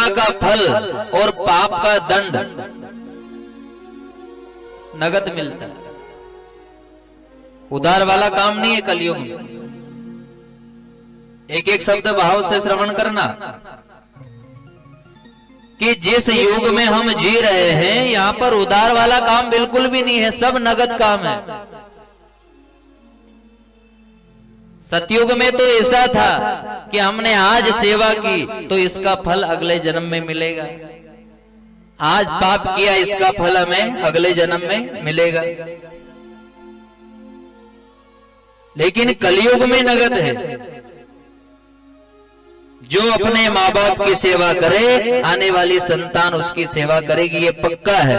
सेवा का फल और पाप का दंड नगद मिलता है। उधार वाला काम नहीं है कलयुग में। एक एक शब्द भाव से श्रवण करना कि जिस युग में हम जी रहे हैं यहां पर उधार वाला काम बिल्कुल भी नहीं है, सब नगद काम है। सतयुग में तो ऐसा था कि हमने आज सेवा की तो इसका फल अगले जन्म में मिलेगा, आज पाप किया इसका फल हमें अगले जन्म में मिलेगा। लेकिन कलयुग में नगद है। जो अपने माँ बाप की सेवा करे आने वाली संतान उसकी सेवा करेगी, ये पक्का है।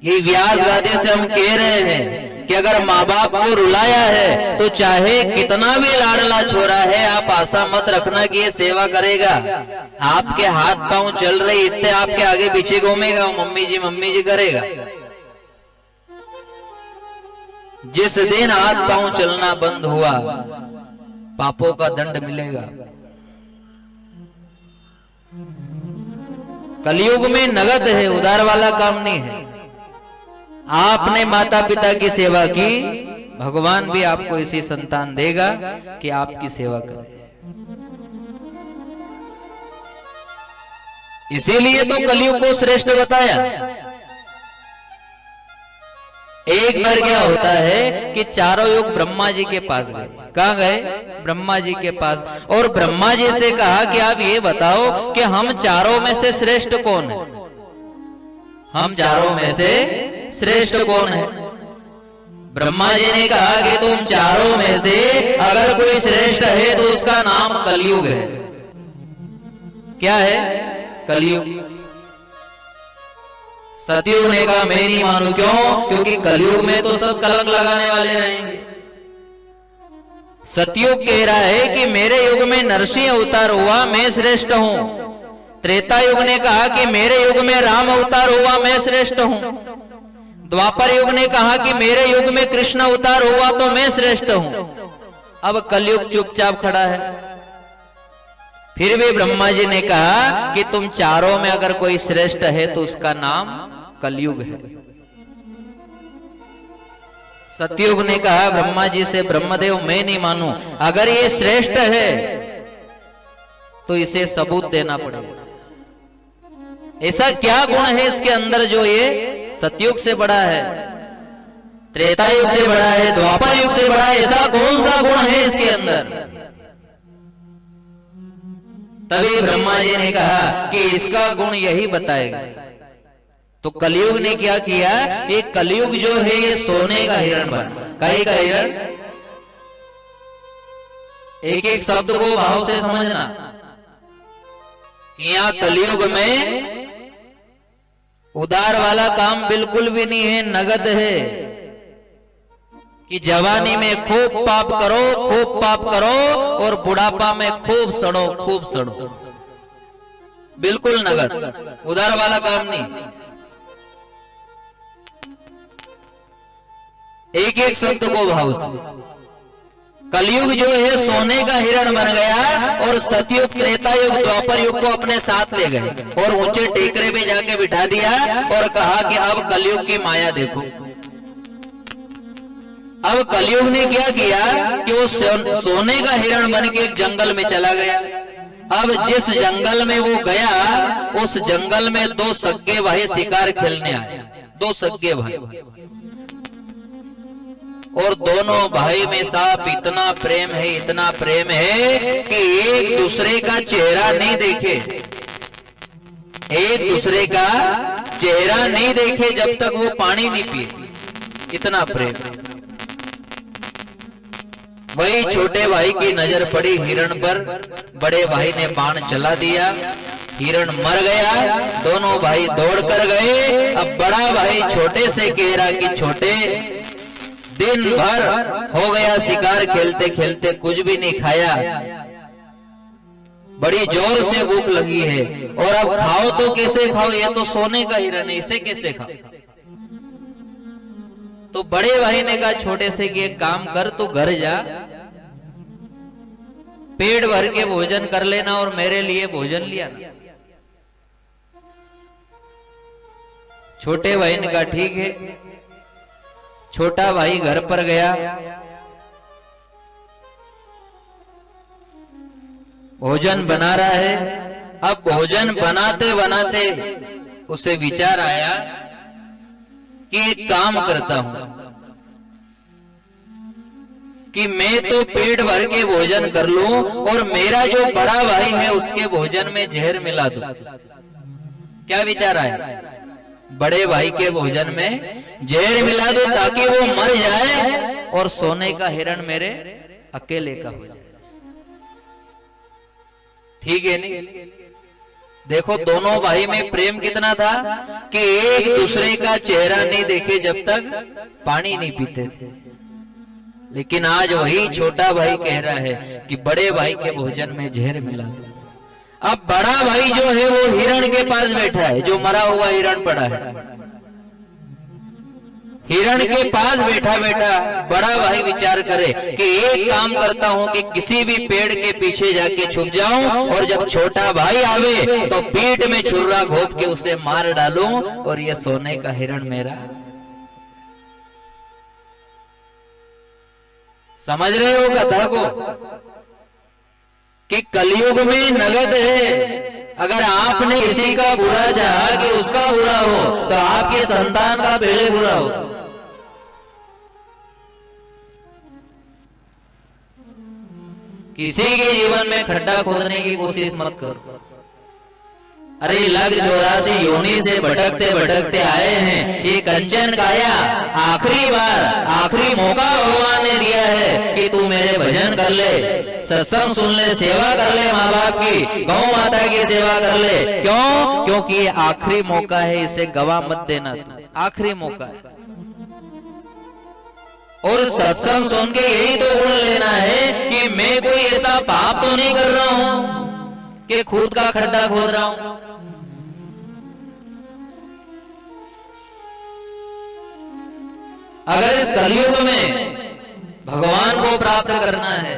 ये व्यास गादी से हम कह रहे हैं कि अगर माँ बाप को रुलाया है तो चाहे कितना भी लाडला छोरा है, आप आशा मत रखना कि ये सेवा करेगा। आपके हाथ पांव चल रहे इतने आपके आगे पीछे घूमेगा, मम्मी जी करेगा। जिस दिन हाथ पांव चलना बंद हुआ पापों का दंड मिलेगा। कलयुग में नगद है, उधार वाला काम नहीं है। आपने माता पिता की सेवा की, भगवान भी आपको इसी संतान देगा कि आपकी सेवा करे। इसीलिए तो कलयुग को श्रेष्ठ बताया। एक बार क्या होता है कि चारों युग ब्रह्मा जी के पास गए। कहां गए? ब्रह्मा जी के पास। और ब्रह्मा जी से कहा कि आप ये बताओ कि हम चारों में से श्रेष्ठ कौन है? हम चारों में से श्रेष्ठ कौन है? ब्रह्मा जी ने कहा कि तुम चारों में से अगर कोई श्रेष्ठ है तो उसका नाम कलयुग है। क्या है? कलयुग। सतयुग ने कहा मैं नहीं मानू। क्यों? क्योंकि कलयुग में तो सब कलंक लगाने वाले रहेंगे। सतयुग कह रहा है कि मेरे युग में नरसिंह अवतार हुआ, मैं श्रेष्ठ हूं। त्रेता युग ने कहा कि मेरे युग में राम अवतार हुआ, मैं श्रेष्ठ हूं। द्वापर युग ने कहा कि मेरे युग में कृष्ण अवतार हुआ तो मैं श्रेष्ठ हूं। अब कलयुग चुपचाप खड़ा है। फिर भी ब्रह्मा जी ने कहा कि तुम चारों में अगर कोई श्रेष्ठ है तो उसका नाम कलयुग है। सतयुग ने कहा ब्रह्मा जी से, ब्रह्मदेव मैं नहीं मानू, अगर ये श्रेष्ठ है तो इसे सबूत देना पड़ेगा। ऐसा क्या गुण है इसके अंदर जो ये सतयुग से बड़ा है, त्रेता युग से बड़ा है, द्वापर युग से बड़ा है? ऐसा कौन सा गुण है इसके अंदर? तभी ब्रह्मा जी ने कहा कि इसका गुण यही बताएगा। तो कलयुग ने क्या किया? ये कलयुग जो है ये सोने का हिरण बना। काहे का हिरण? एक एक शब्द को भाव से समझना। यहां कलयुग में उधार वाला काम बिल्कुल भी नहीं है, नगद है। कि जवानी में खूब पाप करो और बुढ़ापा में खूब सड़ो। बिल्कुल नगद, उधार वाला काम नहीं। एक एक शब्द को भाव से। कलयुग जो है सोने का हिरण बन गया और सतयुग, त्रेता युग, द्वापर युग को अपने साथ ले गए और ऊंचे टेकरे पे जाके बिठा दिया और कहा कि अब कलयुग की माया देखो। अब कलयुग ने क्या किया कि वो सोने का हिरण बन के एक जंगल में चला गया। अब जिस जंगल में वो गया उस जंगल में दो सगे भाई शिकार खेलने आए। दो सगे भाई, और दोनों भाई में साफ इतना प्रेम है कि एक दूसरे का चेहरा नहीं देखे, एक दूसरे का चेहरा नहीं देखे जब तक वो पानी नहीं पिए। इतना प्रेम। वही छोटे भाई की नजर पड़ी हिरण पर, बड़े भाई ने बाण चला दिया, हिरण मर गया। दोनों भाई दौड़ कर गए। अब बड़ा भाई छोटे से कह रहा कि छोटे, दिन भर हो गया शिकार खेलते खेलते, कुछ भी नहीं खाया, बड़ी जोर से भूख लगी है, और अब खाओ तो कैसे खाओ, ये तो सोने का हिरण है, इसे कैसे खाओ? तो बड़े भाई ने कहा छोटे से कि एक काम कर, तू घर जा, पेट भर के भोजन कर लेना और मेरे लिए भोजन लिया ना। छोटे भाई ने कहा ठीक है। छोटा भाई घर पर गया, भोजन बना रहा है। अब भोजन बनाते बनाते उसे विचार आया कि एक काम करता हूं कि मैं तो पेट भर के भोजन कर लूं और मेरा जो बड़ा भाई है उसके भोजन में जहर मिला दूं। क्या विचार आया? बड़े भाई के भोजन में जहर मिला दो ताकि वो मर जाए और सोने का हिरण मेरे अकेले का हो जाए। ठीक है नहीं? देखो दोनों भाई में प्रेम कितना था कि एक दूसरे का चेहरा नहीं देखे जब तक पानी नहीं पीते थे। लेकिन आज वही छोटा भाई कह रहा है कि बड़े भाई के भोजन में जहर मिला दो। अब बड़ा भाई जो है वो हिरण के पास बैठा है, जो मरा हुआ हिरण पड़ा है। हिरण के पास बैठा बैठा बड़ा भाई विचार करे कि एक काम करता हूं कि किसी भी पेड़ के पीछे जाके छुप जाऊं और जब छोटा भाई आवे तो पीठ में छुर्रा घोंप के उसे मार डालूं और ये सोने का हिरण मेरा। समझ रहे हो कथा को कि कलयुग में नगद है। अगर आपने किसी का बुरा चाहा कि उसका बुरा हो तो आपके संतान का पहले बुरा हो। किसी के जीवन में खड्डा खोदने की कोशिश मत करो। अरे लग 84 योनि से भटकते भटकते आए हैं, ये कंचन काया आखिरी बार आखिरी मौका भगवान ने दिया है कि तू मेरे भजन कर ले, सत्संग सुन ले, सेवा कर ले, माँ बाप की गौ माता की सेवा कर ले। क्यों? क्योंकि ये आखिरी मौका है, इसे गवा मत देना। तू आखिरी मौका है और सत्संग सुन के यही तो गुण लेना है कि मैं कोई ऐसा पाप तो नहीं कर रहा हूं कि खुद का खड्डा खोद रहा हूं। अगर इस कलयुग में भगवान को प्राप्त करना है